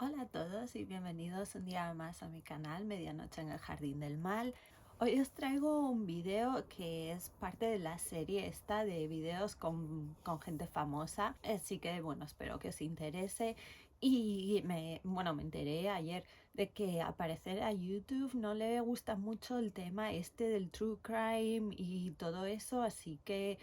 Hola a todos y bienvenidos un día más a mi canal Medianoche en el Jardín del Mal. Hoy os traigo un video que es parte de la serie esta de videos con gente famosa, así que bueno, espero que os interese. Y me enteré ayer de que al parecer a YouTube no le gusta mucho el tema este del true crime y todo eso, así que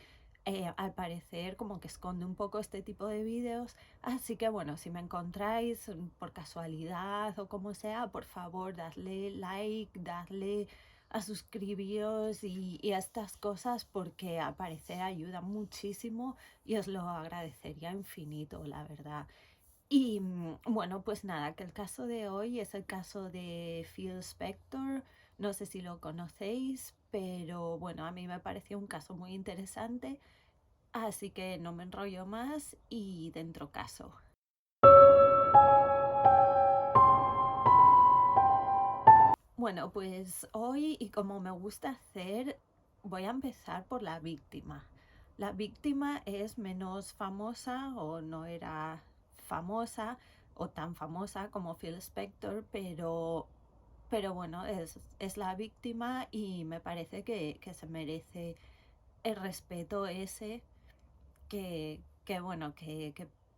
al parecer como que esconde un poco este tipo de vídeos. Así que bueno, si me encontráis por casualidad o como sea, por favor, dadle like, dadle a suscribiros y a estas cosas, porque al parecer ayuda muchísimo y os lo agradecería infinito, la verdad. Y bueno, pues nada, que el caso de hoy es el caso de Phil Spector. No sé si lo conocéis, pero bueno, a mí me pareció un caso muy interesante, así que no me enrollo más y dentro caso. Bueno, pues hoy, y como me gusta hacer, voy a empezar por la víctima. La víctima es menos famosa o no era famosa o tan famosa como Phil Spector, pero bueno, es la víctima y me parece que se merece el respeto ese que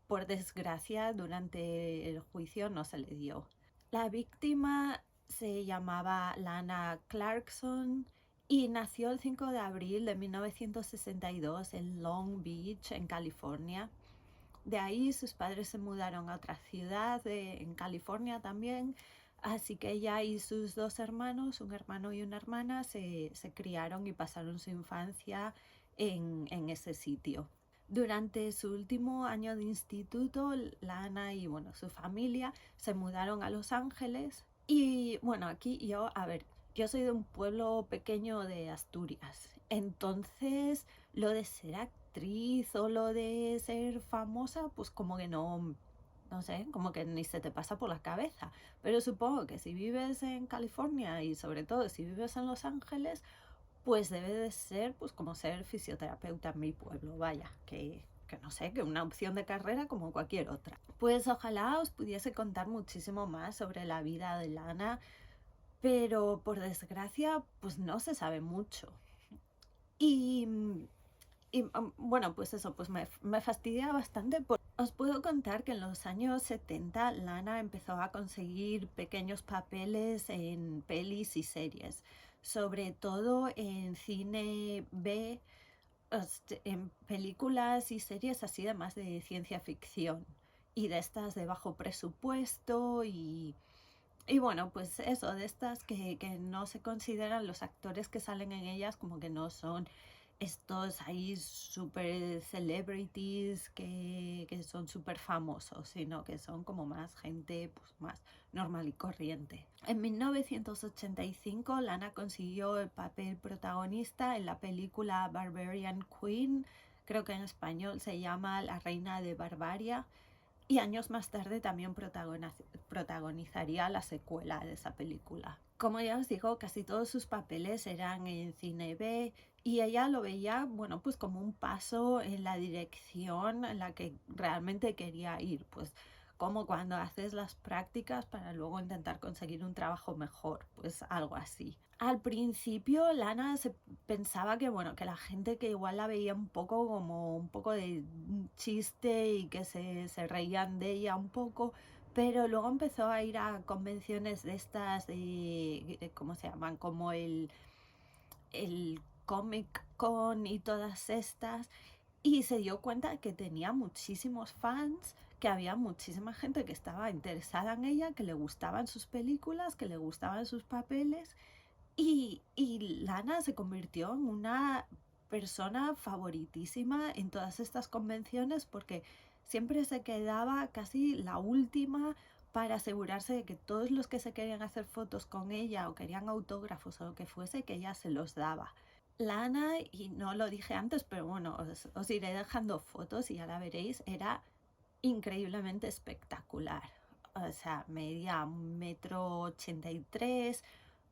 por desgracia durante el juicio no se le dio. La víctima se llamaba Lana Clarkson y nació el 5 de abril de 1962 en Long Beach, en California. De ahí sus padres se mudaron a otra ciudad en California también, así que ella y sus dos hermanos, un hermano y una hermana, se criaron y pasaron su infancia en ese sitio. Durante su último año de instituto, Lana y bueno, su familia se mudaron a Los Ángeles. Y bueno, aquí yo soy de un pueblo pequeño de Asturias, entonces lo de ser actriz o lo de ser famosa, pues como que no sé, como que ni se te pasa por la cabeza. Pero supongo que si vives en California y sobre todo si vives en Los Ángeles, pues debe de ser pues como ser fisioterapeuta en mi pueblo, vaya, que no sé, que una opción de carrera como cualquier otra. Pues ojalá os pudiese contar muchísimo más sobre la vida de Lana, pero por desgracia pues no se sabe mucho. Y, bueno, pues eso, pues me fastidia bastante. Os puedo contar que en los años 70 Lana empezó a conseguir pequeños papeles en pelis y series, sobre todo en cine B, en películas y series así de más de ciencia ficción y de estas de bajo presupuesto y bueno, pues eso, de estas que no se consideran los actores que salen en ellas como que no son estos ahí super celebrities que son súper famosos, sino que son como más gente pues más normal y corriente. En 1985 Lana consiguió el papel protagonista en la película Barbarian Queen, creo que en español se llama La Reina de Barbaria, y años más tarde también protagonizaría la secuela de esa película. Como ya os digo, casi todos sus papeles eran en cine B y ella lo veía, bueno, pues como un paso en la dirección en la que realmente quería ir, pues como cuando haces las prácticas para luego intentar conseguir un trabajo mejor, pues algo así. Al principio Lana se pensaba que bueno, que la gente que igual la veía un poco como un poco de chiste y que se reían de ella un poco, pero luego empezó a ir a convenciones de estas de ¿cómo se llaman? Como el Comic Con y todas estas, y se dio cuenta que tenía muchísimos fans, que había muchísima gente que estaba interesada en ella, que le gustaban sus películas, que le gustaban sus papeles, y Lana se convirtió en una persona favoritísima en todas estas convenciones porque siempre se quedaba casi la última para asegurarse de que todos los que se querían hacer fotos con ella o querían autógrafos o lo que fuese, que ella se los daba. Lana, y no lo dije antes, pero bueno, os iré dejando fotos y ya la veréis, era increíblemente espectacular. O sea, medía 1,83 m,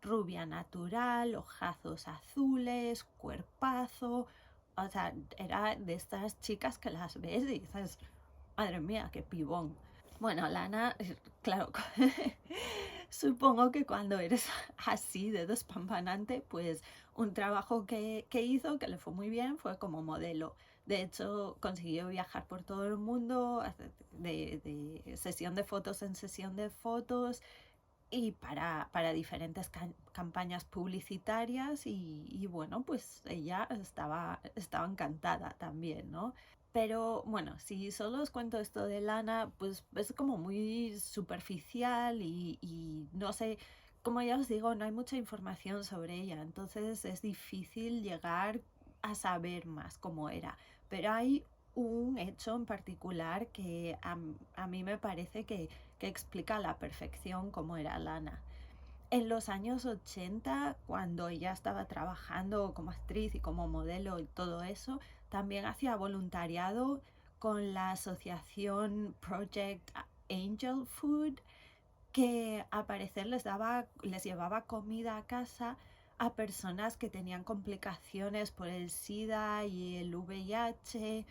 rubia natural, ojazos azules, cuerpazo. O sea, era de estas chicas que las ves y dices, madre mía, qué pibón. Bueno, Lana claro, supongo que cuando eres así de despampanante, pues un trabajo que hizo, que le fue muy bien, fue como modelo. De hecho, consiguió viajar por todo el mundo, de sesión de fotos en sesión de fotos, y para diferentes campañas publicitarias y bueno, pues ella estaba encantada también, ¿no? Pero bueno, si solo os cuento esto de Lana, pues es como muy superficial y no sé, como ya os digo, no hay mucha información sobre ella, entonces es difícil llegar a saber más cómo era. Pero hay un hecho en particular que a mí me parece que explica a la perfección cómo era Lana. En los años 80, cuando ella estaba trabajando como actriz y como modelo y todo eso, también hacía voluntariado con la asociación Project Angel Food, que al parecer les llevaba comida a casa a personas que tenían complicaciones por el SIDA y el VIH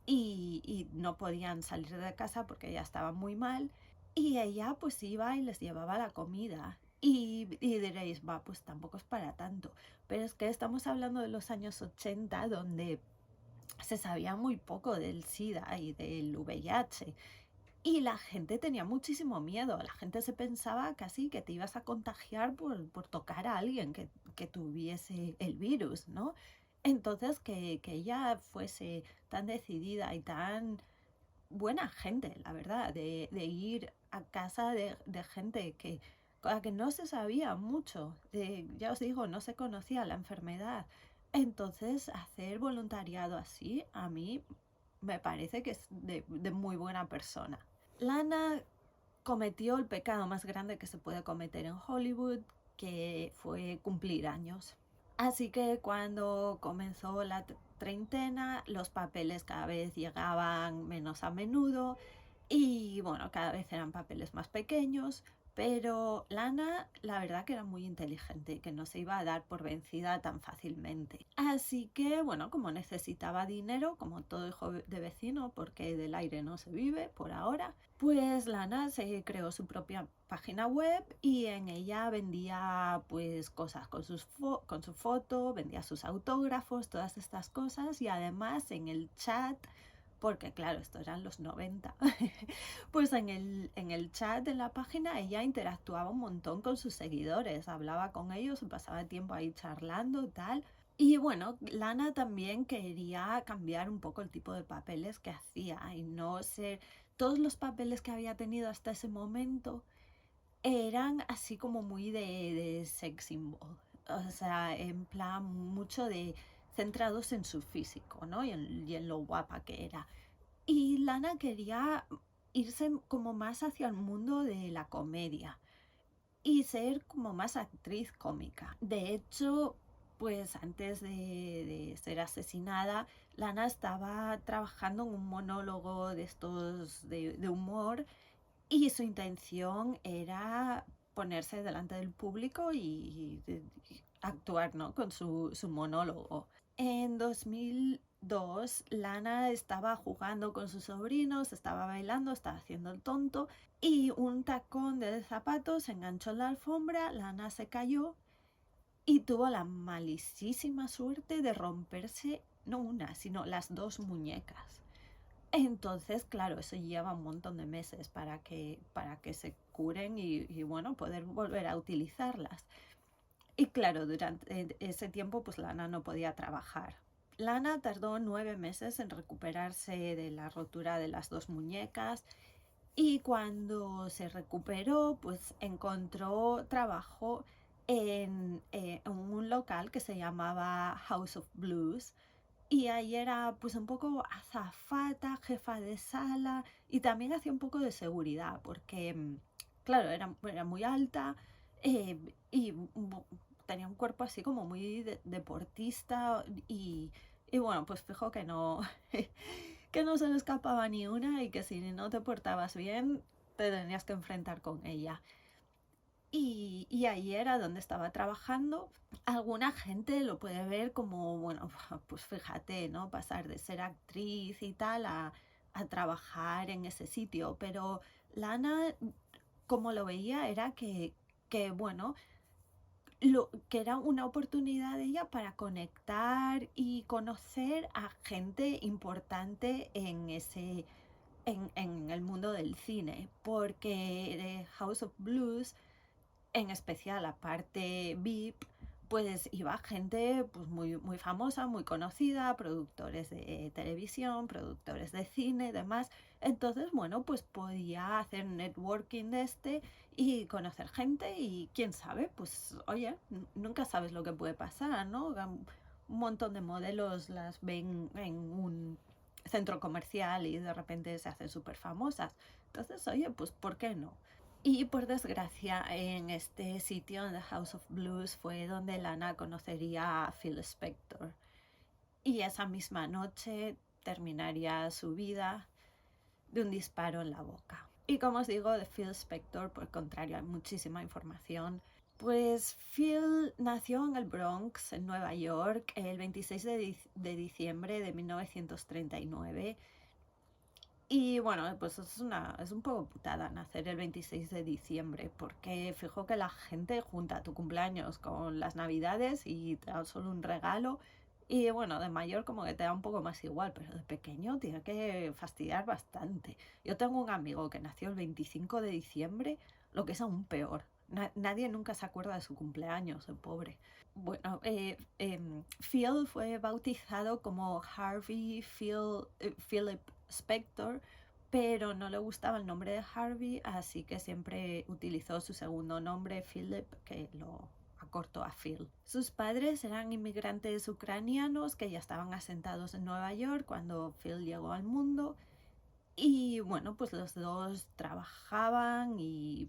y no podían salir de casa porque ya estaban muy mal. Y ella pues iba y les llevaba la comida. Y diréis, va, pues tampoco es para tanto. Pero es que estamos hablando de los años 80, donde se sabía muy poco del SIDA y del VIH. Y la gente tenía muchísimo miedo. La gente se pensaba casi que te ibas a contagiar por tocar a alguien que tuviese el virus, ¿no? Entonces, que ella fuese tan decidida y tan buena gente, la verdad, de ir a casa de gente con la que no se sabía mucho, ya os digo, no se conocía la enfermedad. Entonces, hacer voluntariado así, a mí me parece que es de muy buena persona. Lana cometió el pecado más grande que se puede cometer en Hollywood, que fue cumplir años. Así que cuando comenzó la treintena, los papeles cada vez llegaban menos a menudo y bueno, cada vez eran papeles más pequeños, pero Lana la verdad que era muy inteligente, que no se iba a dar por vencida tan fácilmente. Así que bueno, como necesitaba dinero, como todo hijo de vecino, porque del aire no se vive por ahora, pues Lana se creó su propia página web y en ella vendía pues cosas con su foto, vendía sus autógrafos, todas estas cosas y además en el chat, porque claro, esto eran los 90, pues en el chat de la página ella interactuaba un montón con sus seguidores, hablaba con ellos, pasaba tiempo ahí charlando y tal. Y bueno, Lana también quería cambiar un poco el tipo de papeles que hacía y no ser... Todos los papeles que había tenido hasta ese momento eran así como muy de sex symbol, o sea, en plan mucho de centrados en su físico, ¿no? Y en lo guapa que era. Y Lana quería irse como más hacia el mundo de la comedia y ser como más actriz cómica. De hecho, pues antes de ser asesinada, Lana estaba trabajando en un monólogo de estos de humor y su intención era ponerse delante del público y actuar, ¿no? Con su monólogo. En 2002, Lana estaba jugando con sus sobrinos, estaba bailando, estaba haciendo el tonto y un tacón de zapatos se enganchó en la alfombra, Lana se cayó y tuvo la malicísima suerte de romperse no una, sino las dos muñecas. Entonces, claro, eso lleva un montón de meses para que se curen y bueno, poder volver a utilizarlas. Y claro, durante ese tiempo, pues Lana no podía trabajar. Lana tardó 9 meses en recuperarse de la rotura de las dos muñecas y cuando se recuperó, pues encontró trabajo en un local que se llamaba House of Blues, y ahí era pues un poco azafata, jefa de sala y también hacía un poco de seguridad porque, claro, era muy alta y tenía un cuerpo así como muy deportista y bueno, pues fijo que no, que no se le escapaba ni una y que si no te portabas bien te tenías que enfrentar con ella. Y ahí era donde estaba trabajando. Alguna gente lo puede ver como, bueno, pues fíjate, ¿no? Pasar de ser actriz y tal a trabajar en ese sitio. Pero Lana como lo veía era que bueno, que era una oportunidad de ella para conectar y conocer a gente importante en el mundo del cine, porque House of Blues, en especial la parte VIP, pues iba gente pues muy famosa, muy conocida, productores de televisión, productores de cine, demás. Entonces, bueno, pues podía hacer networking de y conocer gente y quién sabe, pues oye, nunca sabes lo que puede pasar, ¿no? Un montón de modelos las ven en un centro comercial y de repente se hacen súper famosas. Entonces, oye, pues ¿por qué no? Y por desgracia, en este sitio, en The House of Blues, fue donde Lana conocería a Phil Spector. Y esa misma noche terminaría su vida de un disparo en la boca. Y como os digo, de Phil Spector, por el contrario, hay muchísima información. Pues Phil nació en el Bronx, en Nueva York, el 26 de diciembre de 1939. Y bueno, pues es un poco putada nacer el 26 de diciembre, porque fijo que la gente junta tu cumpleaños con las navidades y te da solo un regalo. Y bueno, de mayor como que te da un poco más igual, pero de pequeño tiene que fastidiar bastante. Yo tengo un amigo que nació el 25 de diciembre, lo que es aún peor. Nadie nunca se acuerda de su cumpleaños, el pobre. Bueno, Phil fue bautizado como Philip Spector, pero no le gustaba el nombre de Harvey, así que siempre utilizó su segundo nombre, Philip, que lo acortó a Phil. Sus padres eran inmigrantes ucranianos que ya estaban asentados en Nueva York cuando Phil llegó al mundo. Y bueno, pues los dos trabajaban y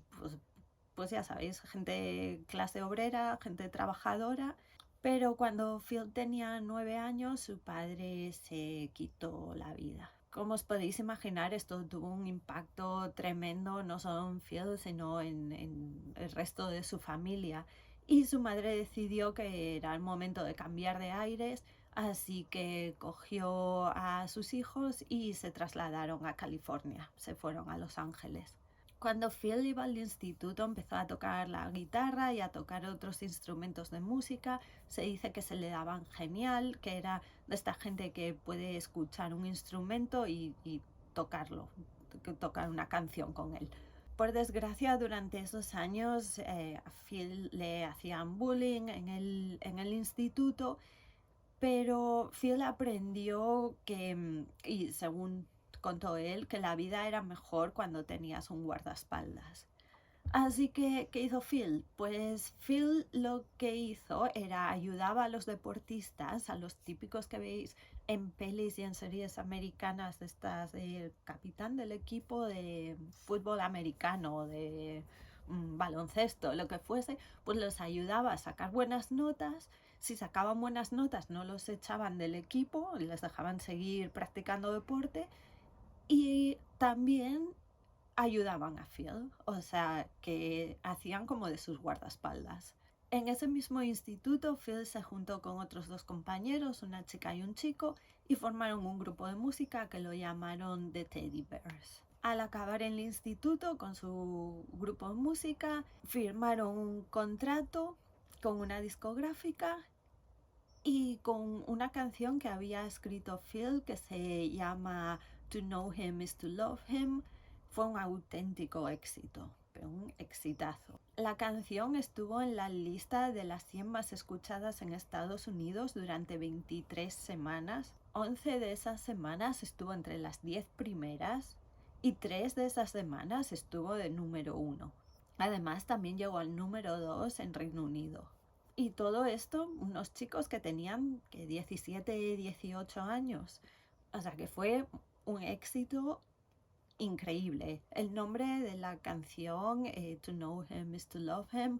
pues ya sabéis, gente clase obrera, gente trabajadora. Pero cuando Phil tenía 9 años, su padre se quitó la vida. Como os podéis imaginar, esto tuvo un impacto tremendo, no solo en Phil, sino en el resto de su familia. Y su madre decidió que era el momento de cambiar de aires, así que cogió a sus hijos y se trasladaron a California, se fueron a Los Ángeles. Cuando Phil iba al instituto empezó a tocar la guitarra y a tocar otros instrumentos de música. Se dice que se le daban genial, que era de esta gente que puede escuchar un instrumento y tocarlo, tocar una canción con él. Por desgracia, durante esos años a Phil le hacían bullying en el instituto, pero Phil aprendió y según contó él, que la vida era mejor cuando tenías un guardaespaldas. Así que, ¿qué hizo Phil? Pues Phil lo que hizo era ayudaba a los deportistas, a los típicos que veis en pelis y en series americanas, estas del capitán del equipo de fútbol americano, de baloncesto, lo que fuese, pues los ayudaba a sacar buenas notas. Si sacaban buenas notas no los echaban del equipo, les dejaban seguir practicando deporte y también ayudaban a Phil, o sea, que hacían como de sus guardaespaldas. En ese mismo instituto, Phil se juntó con otros dos compañeros, una chica y un chico, y formaron un grupo de música que lo llamaron The Teddy Bears. Al acabar el instituto con su grupo de música, firmaron un contrato con una discográfica y con una canción que había escrito Phil que se llama To Know Him is to Love Him. Fue un auténtico éxito, pero un exitazo. La canción estuvo en la lista de las 100 más escuchadas en Estados Unidos durante 23 semanas. 11 de esas semanas estuvo entre las 10 primeras y 3 de esas semanas estuvo de número 1. Además, también llegó al número 2 en Reino Unido. Y todo esto, unos chicos que tenían 17, 18 años. O sea que fue un éxito increíble. El nombre de la canción, To Know Him is to Love Him,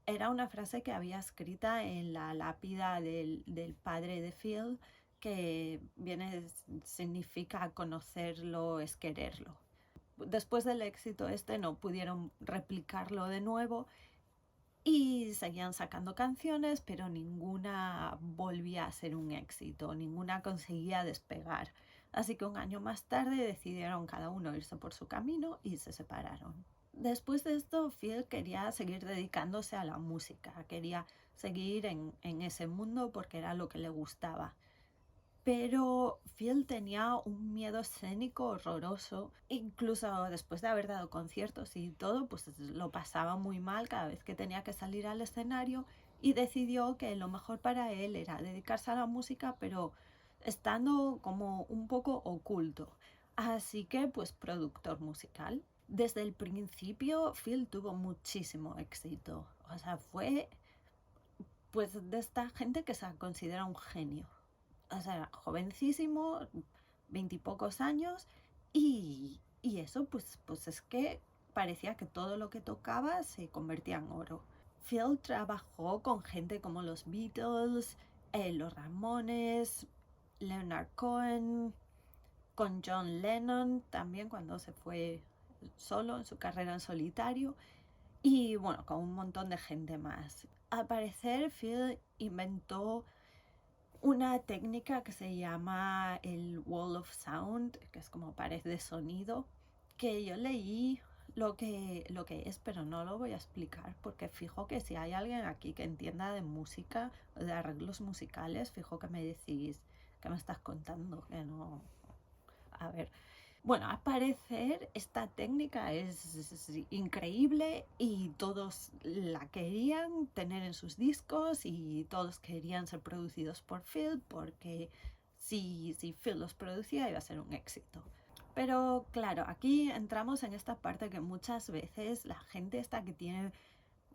era una frase que había escrita en la lápida del padre de Phil, que significa conocerlo es quererlo. Después del éxito no pudieron replicarlo de nuevo y seguían sacando canciones, pero ninguna volvía a ser un éxito, ninguna conseguía despegar. Así que un año más tarde decidieron cada uno irse por su camino y se separaron. Después de esto, Phil quería seguir dedicándose a la música, quería seguir en ese mundo porque era lo que le gustaba. Pero Phil tenía un miedo escénico horroroso. Incluso después de haber dado conciertos y todo, pues lo pasaba muy mal cada vez que tenía que salir al escenario y decidió que lo mejor para él era dedicarse a la música, pero estando como un poco oculto. Así que, pues, productor musical. Desde el principio, Phil tuvo muchísimo éxito. O sea, fue pues de esta gente que se considera un genio. O sea, jovencísimo, veintipocos años, y eso pues es que parecía que todo lo que tocaba se convertía en oro. Phil trabajó con gente como los Beatles, los Ramones, Leonard Cohen, con John Lennon también cuando se fue solo en su carrera en solitario, y bueno, con un montón de gente más. Al parecer, Phil inventó una técnica que se llama el Wall of Sound, que es como pared de sonido, que yo leí lo que es, pero no lo voy a explicar, porque fijo que si hay alguien aquí que entienda de música, de arreglos musicales, fijo que me decís que me estás contando, que no... A ver, bueno, al parecer esta técnica es increíble y todos la querían tener en sus discos y todos querían ser producidos por Phil porque si Phil los producía iba a ser un éxito. Pero claro, aquí entramos en esta parte que muchas veces la gente esta que tiene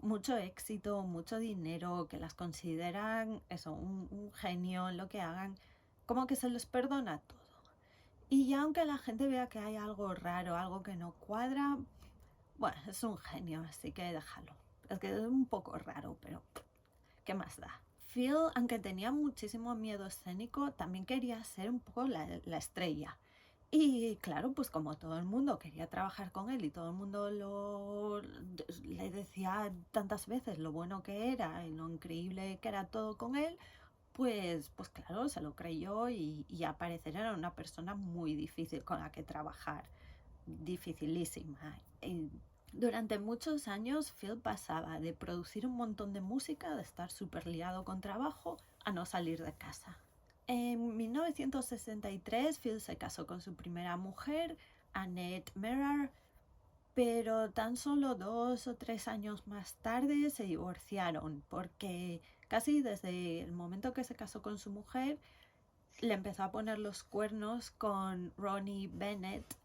mucho éxito, mucho dinero, que las consideran eso, un genio en lo que hagan, como que se les perdona todo. Y ya aunque la gente vea que hay algo raro, algo que no cuadra, bueno, es un genio, así que déjalo. Es que es un poco raro, pero ¿qué más da? Phil, aunque tenía muchísimo miedo escénico, también quería ser un poco la estrella. Y claro, pues como todo el mundo quería trabajar con él y todo el mundo le decía tantas veces lo bueno que era y lo increíble que era todo con él, pues claro, se lo creyó y al parecer era una persona muy difícil con la que trabajar, dificilísima. Y durante muchos años Phil pasaba de producir un montón de música, de estar súper liado con trabajo, a no salir de casa. En 1963 Phil se casó con su primera mujer, Annette Merar, pero tan solo 2 o 3 años más tarde se divorciaron porque casi desde el momento que se casó con su mujer le empezó a poner los cuernos con Ronnie Bennett,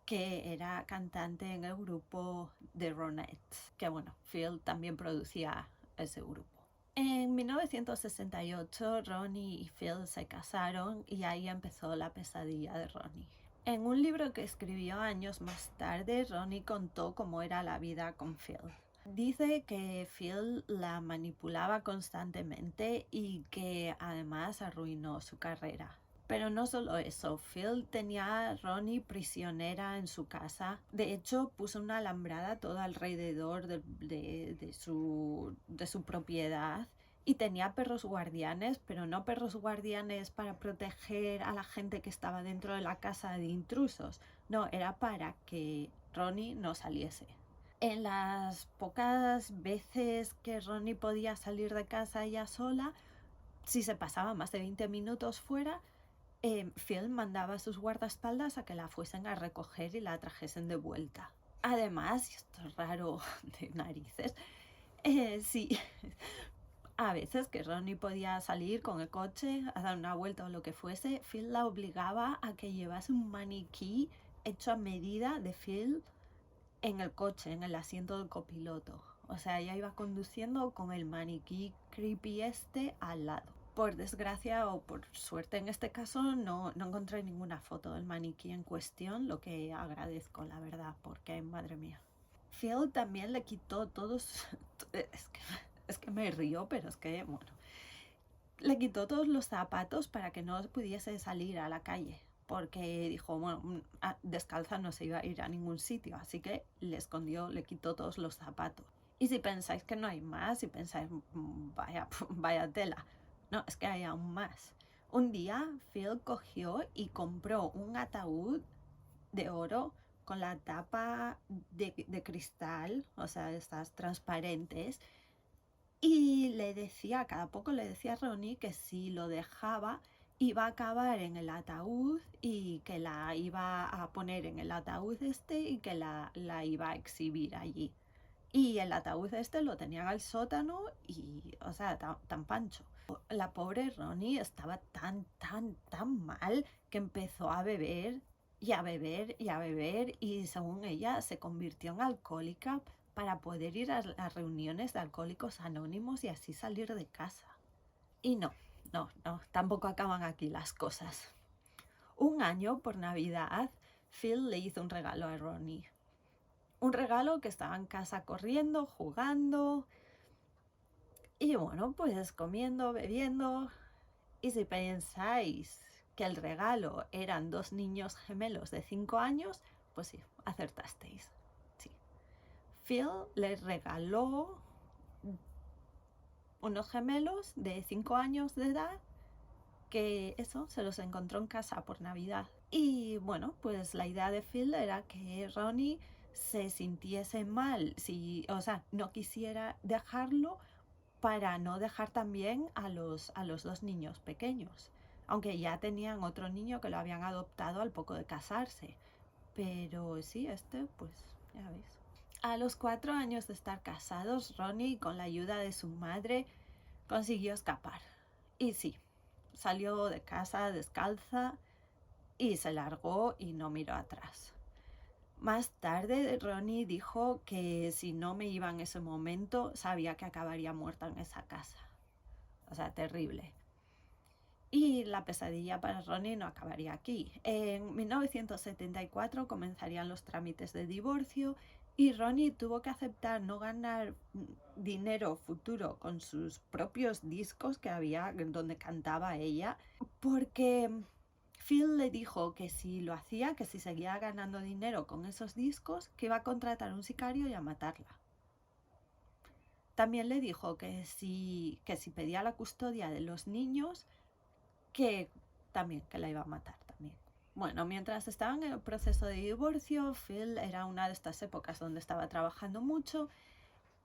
que era cantante en el grupo The Ronettes, que bueno, Phil también producía ese grupo. En 1968 Ronnie y Phil se casaron y ahí empezó la pesadilla de Ronnie. En un libro que escribió años más tarde, Ronnie contó cómo era la vida con Phil. Dice que Phil la manipulaba constantemente y que además arruinó su carrera. Pero no solo eso, Phil tenía a Ronnie prisionera en su casa. De hecho, puso una alambrada todo alrededor de su propiedad y tenía perros guardianes, pero no perros guardianes para proteger a la gente que estaba dentro de la casa de intrusos. No, era para que Ronnie no saliese. En las pocas veces que Ronnie podía salir de casa ella sola, si se pasaba más de 20 minutos fuera, Phil mandaba a sus guardaespaldas a que la fuesen a recoger y la trajesen de vuelta. Además, y esto es raro de narices, sí, a veces que Ronnie podía salir con el coche a dar una vuelta o lo que fuese, Phil la obligaba a que llevase un maniquí hecho a medida de Phil en el coche, en el asiento del copiloto. O sea, ella iba conduciendo con el maniquí creepy este al lado. Por desgracia o por suerte en este caso no encontré ninguna foto del maniquí en cuestión, lo que agradezco la verdad, porque madre mía. Phil también le quitó todos... es que me río, pero es que, bueno, le quitó todos los zapatos para que no pudiese salir a la calle, porque dijo, bueno, descalza no se iba a ir a ningún sitio, así que le escondió, le quitó todos los zapatos. Y si pensáis que no hay más, si pensáis, vaya tela, no, es que hay aún más. Un día Phil cogió y compró un ataúd de oro con la tapa de cristal, o sea, estas transparentes, y le decía, cada poco le decía a Ronnie que si lo dejaba iba a acabar en el ataúd y que la iba a poner en el ataúd este y que la iba a exhibir allí. Y el ataúd este lo tenían al sótano y, o sea, tan pancho. La pobre Ronnie estaba tan mal que empezó a beber y a beber y a beber y según ella se convirtió en alcohólica para poder ir a las reuniones de alcohólicos anónimos y así salir de casa. Y no, tampoco acaban aquí las cosas. Un año por Navidad, Phil le hizo un regalo a Ronnie. Un regalo que estaba en casa corriendo, jugando y bueno, pues comiendo, bebiendo. Y si pensáis que el regalo eran 2 niños gemelos de 5 años, pues sí, acertasteis. Sí. Phil les regaló unos gemelos de 5 años de edad que eso se los encontró en casa por Navidad. Y bueno, pues la idea de Phil era que Ronnie se sintiese mal, o sea, no quisiera dejarlo para no dejar también a los 2 niños pequeños, aunque ya tenían otro niño que lo habían adoptado al poco de casarse. Pero sí, pues ya veis. A los 4 años de estar casados, Ronnie, con la ayuda de su madre, consiguió escapar. Y sí, salió de casa descalza y se largó y no miró atrás. Más tarde, Ronnie dijo que si no me iba en ese momento, sabía que acabaría muerta en esa casa. O sea, terrible. Y la pesadilla para Ronnie no acabaría aquí. En 1974 comenzarían los trámites de divorcio y Ronnie tuvo que aceptar no ganar dinero futuro con sus propios discos que había donde cantaba ella, porque Phil le dijo que si lo hacía, que si seguía ganando dinero con esos discos, que iba a contratar un sicario y a matarla. También le dijo que si pedía la custodia de los niños, que también que la iba a matar también. Bueno, mientras estaban en el proceso de divorcio, Phil era una de estas épocas donde estaba trabajando mucho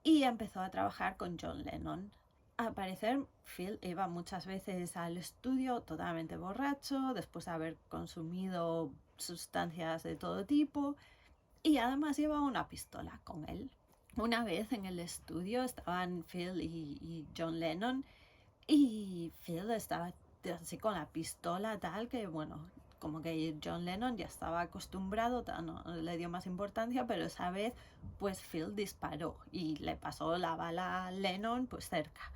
y empezó a trabajar con John Lennon. Al parecer, Phil iba muchas veces al estudio totalmente borracho, después de haber consumido sustancias de todo tipo, y además llevaba una pistola con él. Una vez en el estudio estaban Phil y John Lennon, y Phil estaba así con la pistola tal que, bueno, como que John Lennon ya estaba acostumbrado, no le dio más importancia, pero esa vez pues Phil disparó y le pasó la bala a Lennon pues cerca.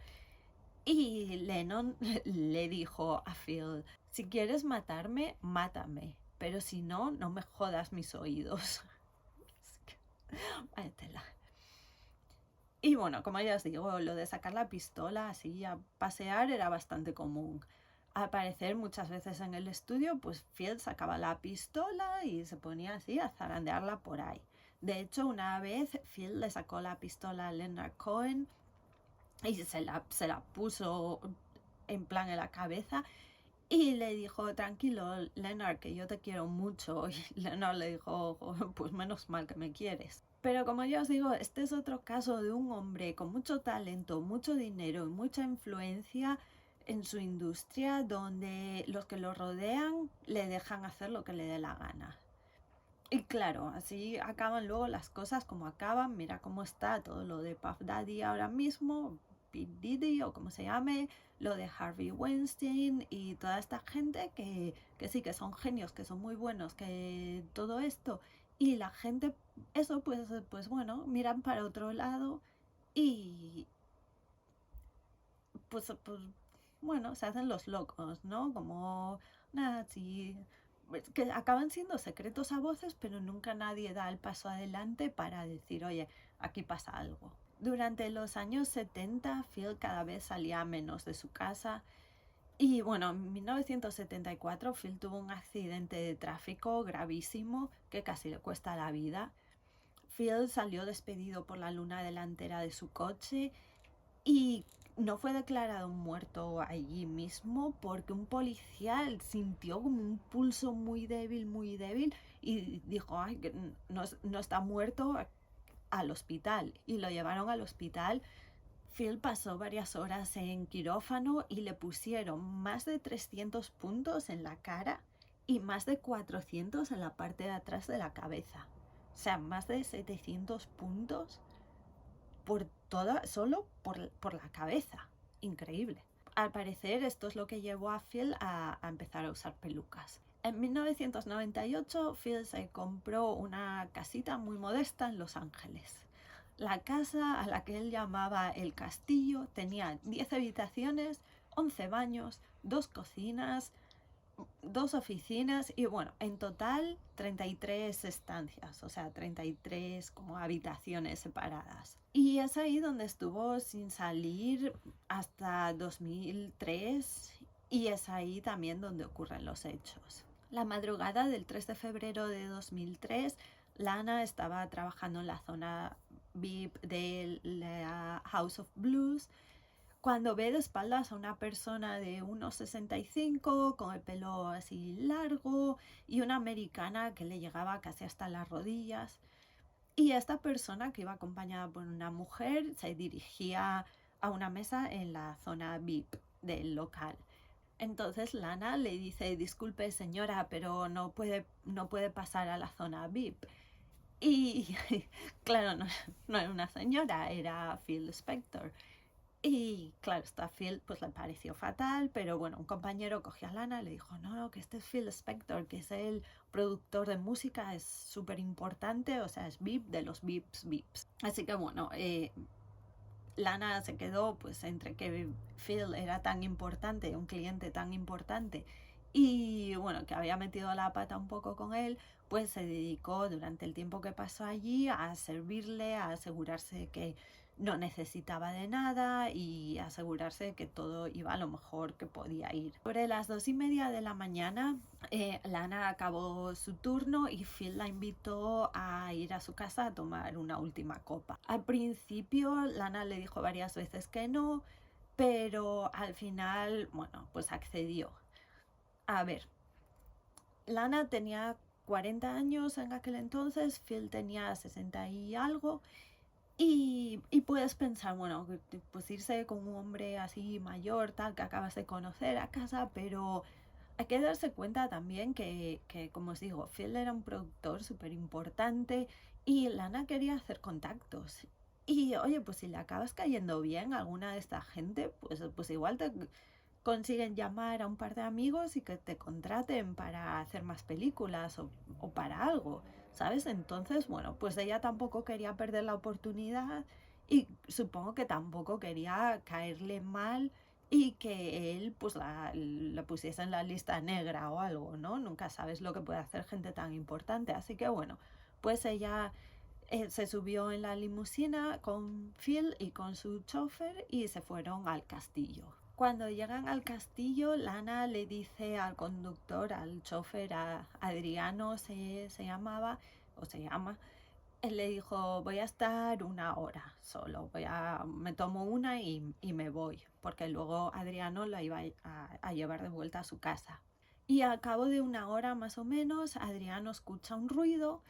Y Lennon le dijo a Phil, si quieres matarme, mátame, pero si no, no me jodas mis oídos. Váyatela. Y bueno, como ya os digo, lo de sacar la pistola así a pasear era bastante común. Al parecer muchas veces en el estudio, pues Phil sacaba la pistola y se ponía así a zarandearla por ahí. De hecho, una vez Phil le sacó la pistola a Leonard Cohen y se la puso en plan en la cabeza y le dijo, tranquilo, Leonard, que yo te quiero mucho. Y Leonard le dijo, pues menos mal que me quieres. Pero como ya os digo, este es otro caso de un hombre con mucho talento, mucho dinero y mucha influencia en su industria, donde los que lo rodean le dejan hacer lo que le dé la gana. Y claro, así acaban luego las cosas como acaban. Mira cómo está todo lo de Puff Daddy ahora mismo, P. Diddy o como se llame, lo de Harvey Weinstein y toda esta gente que sí, que son genios, que son muy buenos, que todo esto. Y la gente, eso pues bueno, miran para otro lado y pues bueno, se hacen los locos, ¿no? Como, nada, sí, que acaban siendo secretos a voces, pero nunca nadie da el paso adelante para decir, oye, aquí pasa algo. Durante los años 70, Phil cada vez salía menos de su casa y bueno, en 1974 Phil tuvo un accidente de tráfico gravísimo que casi le cuesta la vida. Phil salió despedido por la luna delantera de su coche y no fue declarado muerto allí mismo porque un policía sintió como un pulso muy débil y dijo, ay, que no está muerto, al hospital. Y lo llevaron al hospital. Phil pasó varias horas en quirófano y le pusieron más de 300 puntos en la cara y más de 400 en la parte de atrás de la cabeza. O sea, más de 700 puntos por solo por la cabeza. Increíble. Al parecer esto es lo que llevó a Phil a empezar a usar pelucas. En 1998 Phil se compró una casita muy modesta en Los Ángeles. La casa, a la que él llamaba El Castillo, tenía 10 habitaciones, 11 baños, 2 cocinas, 2 oficinas y bueno, en total 33 estancias, o sea, 33 como habitaciones separadas. Y es ahí donde estuvo sin salir hasta 2003 y es ahí también donde ocurren los hechos. La madrugada del 3 de febrero de 2003, Lana estaba trabajando en la zona VIP de la House of Blues cuando ve de espaldas a una persona de 1,65 con el pelo así largo y una americana que le llegaba casi hasta las rodillas. Y esta persona, que iba acompañada por una mujer, se dirigía a una mesa en la zona VIP del local. Entonces Lana le dice, disculpe señora, pero no puede pasar a la zona VIP. Y claro, no era una señora, era Phil Spector. Y claro, esta Phil pues le pareció fatal, pero bueno, un compañero cogió a Lana y le dijo, no, que este es Phil Spector, que es el productor de música, es súper importante, o sea, es VIP de los VIPs. Así que bueno, Lana se quedó pues entre que Phil era tan importante, un cliente tan importante, y bueno, que había metido la pata un poco con él, pues se dedicó durante el tiempo que pasó allí a servirle, a asegurarse que no necesitaba de nada y asegurarse que todo iba lo mejor que podía ir. Sobre las 2:30 de la mañana, Lana acabó su turno y Phil la invitó a ir a su casa a tomar una última copa. Al principio, Lana le dijo varias veces que no, pero al final, bueno, pues accedió. A ver, Lana tenía 40 años en aquel entonces, Phil tenía 60 y algo. Y puedes pensar, bueno, pues irse con un hombre así mayor, tal, que acabas de conocer a casa, pero hay que darse cuenta también que como os digo, Phil era un productor súper importante y Lana quería hacer contactos. Y oye, pues si le acabas cayendo bien a alguna de esta gente, pues igual te consiguen llamar a un par de amigos y que te contraten para hacer más películas o para algo, ¿sabes? Entonces, bueno, pues ella tampoco quería perder la oportunidad y supongo que tampoco quería caerle mal y que él pues la pusiese en la lista negra o algo, ¿no? Nunca sabes lo que puede hacer gente tan importante. Así que bueno, pues ella se subió en la limusina con Phil y con su chofer y se fueron al castillo. Cuando llegan al castillo, Lana le dice al conductor, al chofer, a Adriano se llamaba, o se llama, él le dijo, voy a estar 1 hora solo, me tomo una y me voy, porque luego Adriano la iba a llevar de vuelta a su casa. Y al cabo de 1 hora más o menos, Adriano escucha un ruido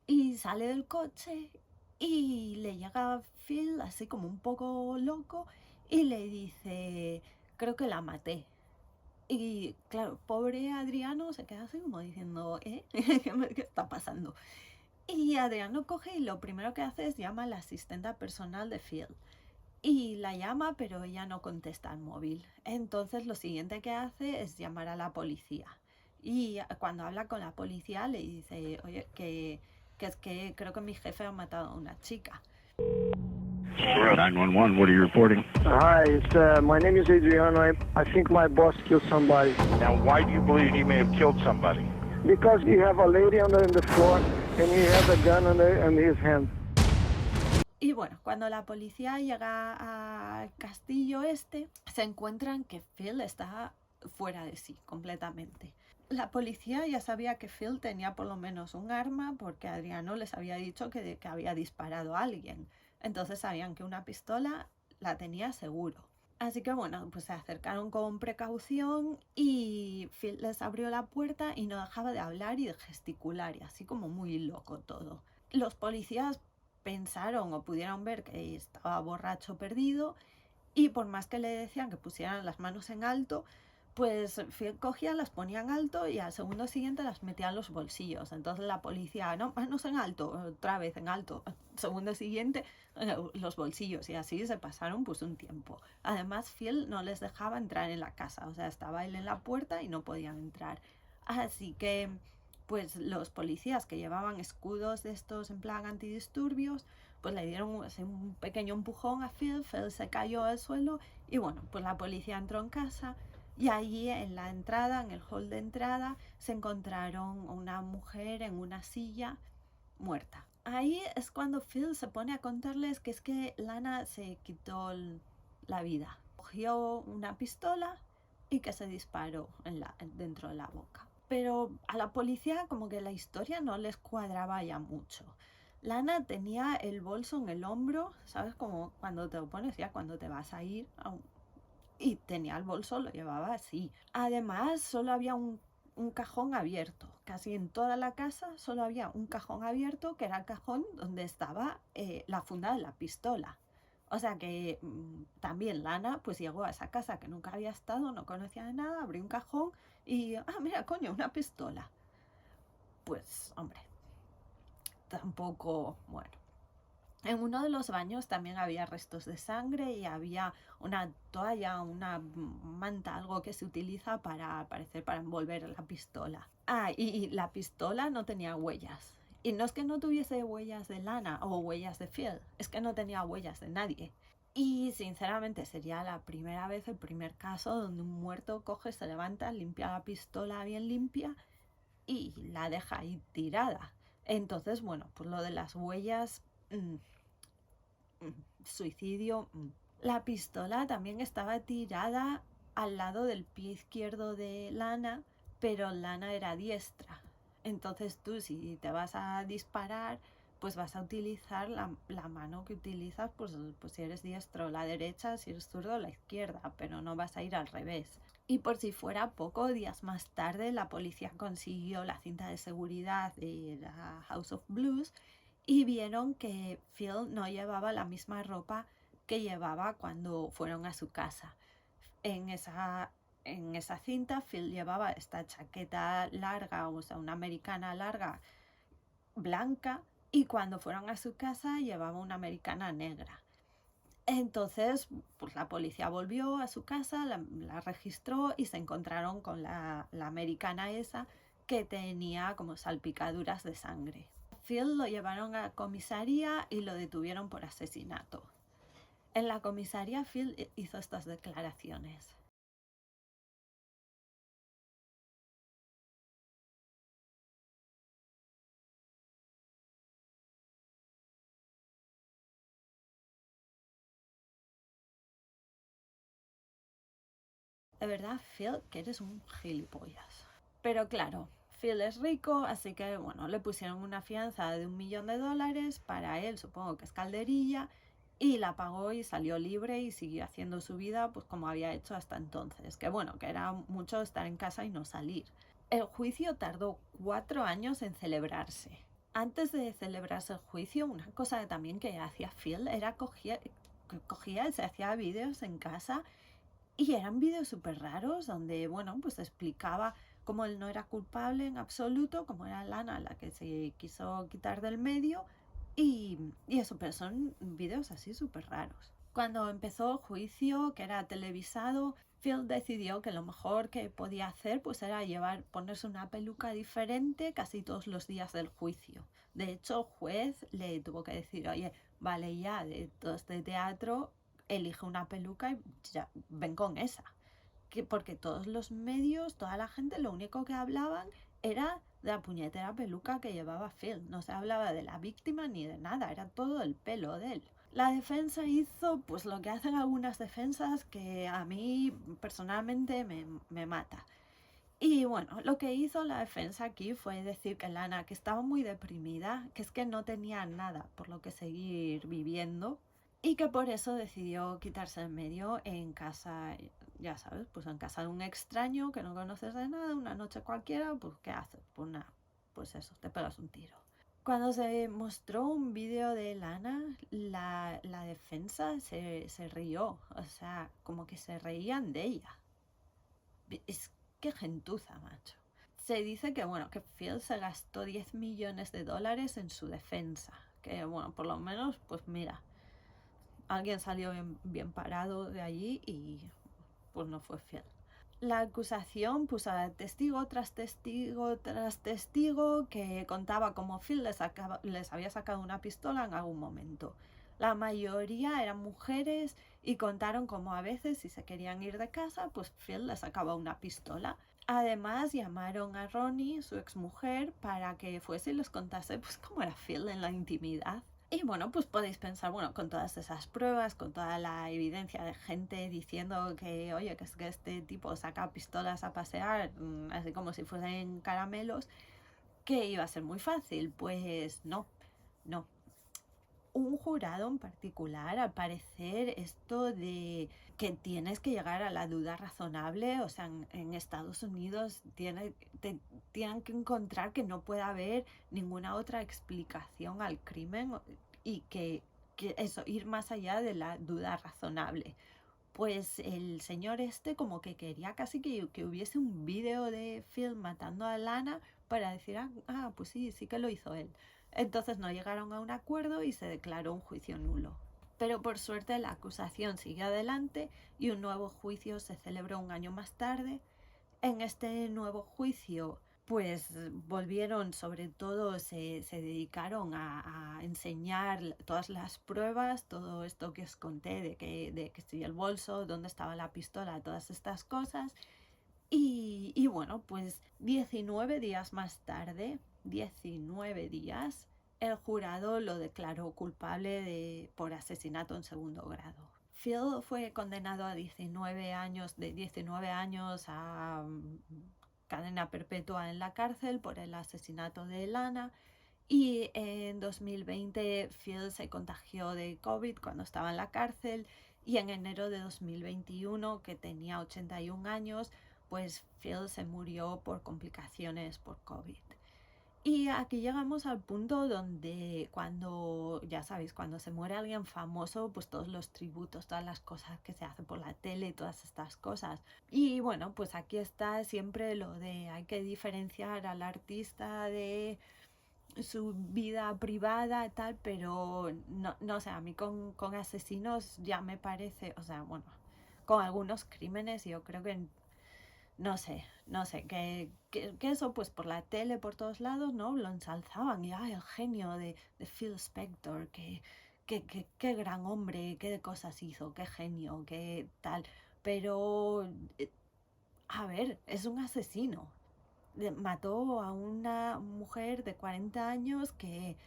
y sale del coche y le llega a Phil así como un poco loco y le dice, creo que la maté. Y claro, pobre Adriano se queda así como diciendo, ¿eh? ¿Qué está pasando? Y Adriano coge y lo primero que hace es llama a la asistente personal de Phil. Y la llama, pero ella no contesta al móvil. Entonces lo siguiente que hace es llamar a la policía. Y cuando habla con la policía le dice, oye, que es que creo que mi jefe ha matado a una chica. 911, what are you reporting? Hi, my name is Adriano. I think my boss killed somebody. Now, why do you believe he may have killed somebody? Because you have a lady on the floor and he has a gun in his hand. Y bueno, cuando la policía llega al castillo se encuentran que Phil está fuera de sí completamente. La policía ya sabía que Phil tenía por lo menos un arma porque Adriano les había dicho que había disparado a alguien. Entonces sabían que una pistola la tenía seguro. Así que bueno, pues se acercaron con precaución y Phil les abrió la puerta y no dejaba de hablar y de gesticular y así como muy loco todo. Los policías pensaron o pudieron ver que estaba borracho perdido y por más que le decían que pusieran las manos en alto, pues Phil cogía, las ponía en alto y al segundo siguiente las metía en los bolsillos. Entonces la policía, no, manos en alto, otra vez en alto. Segundo siguiente, los bolsillos, y así se pasaron pues un tiempo. Además Phil no les dejaba entrar en la casa, o sea, estaba él en la puerta y no podían entrar. Así que pues los policías que llevaban escudos de estos en plan antidisturbios, pues le dieron un pequeño empujón a Phil, Phil se cayó al suelo y bueno, pues la policía entró en casa y allí en la entrada, en el hall de entrada, se encontraron una mujer en una silla muerta. Ahí es cuando Phil se pone a contarles que es que Lana se quitó la vida. Cogió una pistola y que se disparó dentro de la boca. Pero a la policía como que la historia no les cuadraba ya mucho. Lana tenía el bolso en el hombro, ¿sabes? Como cuando te lo pones ya cuando te vas a ir. Y tenía el bolso, lo llevaba así. Además, solo había un cajón abierto. Casi en toda la casa solo había un cajón abierto, que era el cajón donde estaba la funda de la pistola. O sea que también Lana pues llegó a esa casa que nunca había estado, no conocía de nada, abrió un cajón y, mira, coño, una pistola. Pues, hombre, tampoco, bueno. En uno de los baños también había restos de sangre y había una toalla, una manta, algo que se utiliza para envolver la pistola. Y la pistola no tenía huellas. Y no es que no tuviese huellas de Lana o huellas de Phil, es que no tenía huellas de nadie. Y sinceramente sería la primera vez, el primer caso donde un muerto coge, se levanta, limpia la pistola bien limpia y la deja ahí tirada. Entonces, bueno, pues lo de las huellas... suicidio. La pistola también estaba tirada al lado del pie izquierdo de Lana, pero Lana era diestra. Entonces tú si te vas a disparar, pues vas a utilizar la mano que utilizas, pues si eres diestro, la derecha, si eres zurdo, la izquierda, pero no vas a ir al revés. Y por si fuera poco, días más tarde la policía consiguió la cinta de seguridad de la House of Blues y vieron que Phil no llevaba la misma ropa que llevaba cuando fueron a su casa. En esa cinta Phil llevaba esta chaqueta larga, o sea, una americana larga blanca, y cuando fueron a su casa llevaba una americana negra. Entonces, pues la policía volvió a su casa, la registró y se encontraron con la americana esa que tenía como salpicaduras de sangre. Phil lo llevaron a comisaría y lo detuvieron por asesinato. En la comisaría Phil hizo estas declaraciones. De verdad, Phil, que eres un gilipollas. Pero claro, Phil es rico, así que bueno, le pusieron una fianza de $1 millón para él, supongo que es calderilla, y la pagó y salió libre y siguió haciendo su vida pues como había hecho hasta entonces. Que bueno, que era mucho estar en casa y no salir. El juicio tardó 4 años en celebrarse. Antes de celebrarse el juicio, una cosa también que hacía Phil era cogía, se hacía vídeos en casa y eran vídeos súper raros donde, bueno, pues explicaba cómo él no era culpable en absoluto, cómo era Lana la que se quiso quitar del medio y eso, pero son vídeos así súper raros. Cuando empezó el juicio, que era televisado, Phil decidió que lo mejor que podía hacer pues era ponerse una peluca diferente casi todos los días del juicio. De hecho, el juez le tuvo que decir, oye, vale ya, de todo este teatro, elige una peluca y ya, ven con esa. Porque todos los medios, toda la gente, lo único que hablaban era de la puñetera peluca que llevaba Phil. No se hablaba de la víctima ni de nada, era todo el pelo de él. La defensa hizo pues lo que hacen algunas defensas que a mí personalmente me mata. Y bueno, lo que hizo la defensa aquí fue decir que Lana, que estaba muy deprimida, que es que no tenía nada por lo que seguir viviendo, y que por eso decidió quitarse en medio en casa, ya sabes, pues en casa de un extraño que no conoces de nada, una noche cualquiera, pues ¿qué haces? Pues nada, pues eso, te pegas un tiro. Cuando se mostró un vídeo de Lana, la defensa se rió, o sea, como que se reían de ella. Es que gentuza, macho. Se dice que, bueno, que Phil se gastó 10 millones de dólares en su defensa. Que, bueno, por lo menos, pues mira, alguien salió bien parado de allí y pues no fue Phil. La acusación puso a testigo tras testigo tras testigo que contaba cómo Phil les había sacado una pistola en algún momento. La mayoría eran mujeres y contaron cómo a veces si se querían ir de casa, pues Phil les sacaba una pistola. Además llamaron a Ronnie, su exmujer, para que fuese y les contase pues cómo era Phil en la intimidad. Y bueno, pues podéis pensar, bueno, con todas esas pruebas, con toda la evidencia de gente diciendo que, oye, que es que este tipo saca pistolas a pasear, así como si fuesen caramelos, que iba a ser muy fácil. Pues no, no. Un jurado en particular, al parecer, esto de que tienes que llegar a la duda razonable, o sea, en Estados Unidos tienen que encontrar que no puede haber ninguna otra explicación al crimen y que eso, ir más allá de la duda razonable. Pues el señor este como que quería casi que hubiese un vídeo de Phil matando a Lana para decir, pues sí que lo hizo él. Entonces no llegaron a un acuerdo y se declaró un juicio nulo. Pero por suerte la acusación siguió adelante y un nuevo juicio se celebró un año más tarde. En este nuevo juicio pues volvieron, sobre todo se dedicaron a enseñar todas las pruebas, todo esto que os conté de que estoy el bolso, dónde estaba la pistola, todas estas cosas. Y bueno, pues 19 días más tarde, 19 días, el jurado lo declaró culpable por asesinato en segundo grado. Phil fue condenado a 19 años, de 19 años a cadena perpetua en la cárcel por el asesinato de Lana. Y en 2020 Phil se contagió de COVID cuando estaba en la cárcel y en enero de 2021, que tenía 81 años, pues Phil se murió por complicaciones por COVID. Y aquí llegamos al punto donde cuando, ya sabéis, cuando se muere alguien famoso, pues todos los tributos, todas las cosas que se hacen por la tele, todas estas cosas. Y bueno, pues aquí está siempre lo de hay que diferenciar al artista de su vida privada y tal, pero no sé, a mí con asesinos ya me parece, o sea, bueno, con algunos crímenes yo creo que no sé, que eso pues por la tele, por todos lados, ¿no? Lo ensalzaban y el genio de Phil Spector, qué gran hombre, qué de cosas hizo, qué genio, qué tal. Pero, a ver, es un asesino. Mató a una mujer de 40 años que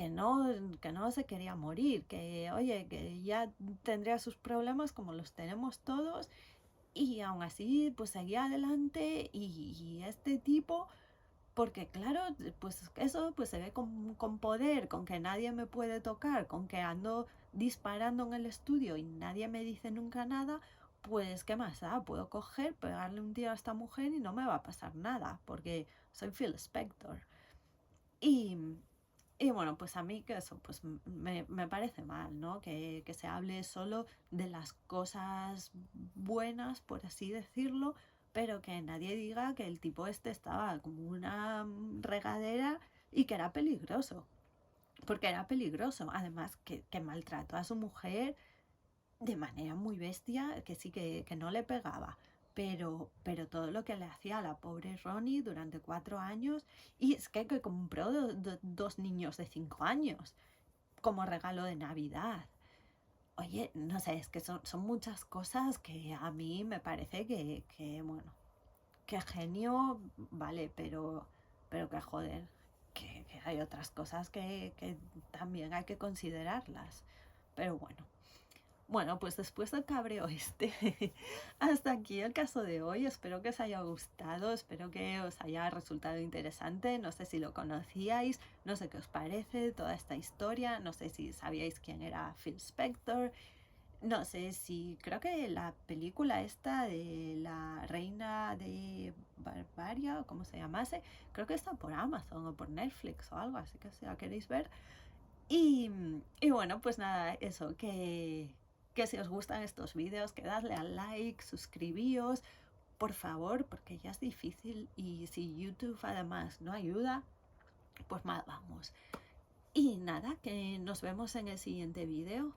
no se quería morir, que oye, que ya tendría sus problemas como los tenemos todos y aún así pues seguía adelante y este tipo, porque claro, pues eso pues se ve con poder, con que nadie me puede tocar, con que ando disparando en el estudio y nadie me dice nunca nada, pues qué más da, puedo coger, pegarle un tiro a esta mujer y no me va a pasar nada, porque soy Phil Spector. Y, y bueno, pues a mí que eso, pues me parece mal, ¿no? Que se hable solo de las cosas buenas, por así decirlo, pero que nadie diga que el tipo este estaba como una regadera y que era peligroso. Porque era peligroso. Además, que maltrató a su mujer de manera muy bestia, que sí que no le pegaba. Pero todo lo que le hacía a la pobre Ronnie durante 4 años, y es que compró dos niños de 5 años como regalo de Navidad. Oye, no sé, es que son muchas cosas que a mí me parece bueno, que genio, vale, pero que joder, que hay otras cosas que también hay que considerarlas. Pero bueno. Bueno, pues después del cabreo este, hasta aquí el caso de hoy. Espero que os haya gustado, espero que os haya resultado interesante. No sé si lo conocíais, no sé qué os parece toda esta historia, no sé si sabíais quién era Phil Spector, no sé si, creo que la película esta de la reina de Barbaria, o como se llamase, creo que está por Amazon o por Netflix o algo, así que si la queréis ver. Y bueno, pues nada, eso, que si os gustan estos vídeos, que dadle al like, suscribíos, por favor, porque ya es difícil y si YouTube además no ayuda, pues mal vamos. Y nada, que nos vemos en el siguiente vídeo.